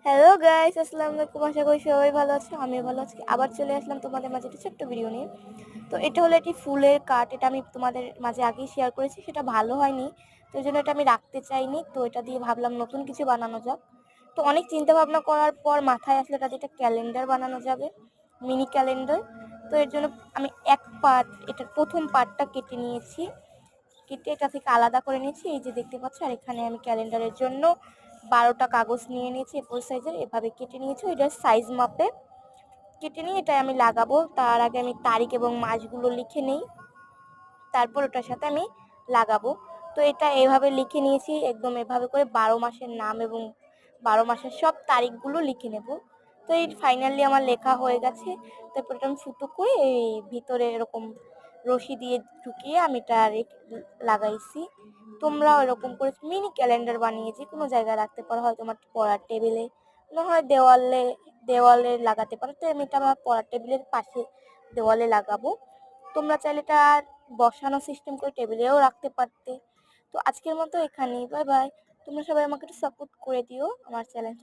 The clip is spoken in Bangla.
হ্যালো গাইস, আসসালামু আলাইকুম। আশা করি সবাই ভালো আছে, আমিও ভালো আছি। আবার চলে আসলাম তোমাদের মাঝে একটা ছোট্ট ভিডিও নিয়ে। তো এটা হলো একটি ফুলের কার্ট। এটা আমি তোমাদের মাঝে আগেই শেয়ার করেছি, সেটা ভালো হয়নি, তো এই জন্য এটা আমি রাখতে চাইনি। তো এটা দিয়ে ভাবলাম নতুন কিছু বানানো যাক। তো অনেক চিন্তা ভাবনা করার পর মাথায় আসলে এটা দিয়ে একটা ক্যালেন্ডার বানানো যাবে, মিনি ক্যালেন্ডার। তো এর জন্য আমি এক পার্ট, এটার প্রথম পার্টটা কেটে নিয়েছি, কেটে এটা থেকে আলাদা করে নিয়েছি, এই যে দেখতে পাচ্ছ। আর এখানে আমি ক্যালেন্ডারের জন্য 12টা কাগজ নিয়ে নিয়েছি, এ4 সাইজের, এভাবে কেটে নিয়েছি। ওইটার সাইজ মাপে কেটে নিয়ে এটা আমি লাগাবো। তার আগে আমি তারিখ এবং মাসগুলো লিখে নেই, তারপর ওটার সাথে আমি লাগাবো। তো এটা এভাবে লিখে নিয়েছি, একদম এভাবে করে 12 মাসের নাম এবং 12 মাসের সব তারিখগুলো লিখে নেব। তো এই ফাইনালি আমার লেখা হয়ে গেছে। তারপর এটা আমি ফুটো করে এই ভিতরে এরকম রশি দিয়ে ঢুকিয়ে আমি এটা লাগাইছি। তোমরাও এরকম করে মিনি ক্যালেন্ডার বানিয়ে যে কোনো জায়গায় রাখতে পারো, হয় তোমার পড়ার টেবিলে, না হয় দেওয়ালে দেওয়ালে লাগাতে পারো। তো আমি এটা আমার পড়ার টেবিলের পাশে দেওয়ালে লাগাবো। তোমরা চাইলে এটা বসানো সিস্টেম করে টেবিলেও রাখতে পারতে। তো আজকের মতো এখানেই, বাই বাই। তোমরা সবাই আমাকে একটু সাপোর্ট করে দিও আমার চ্যানেলটা।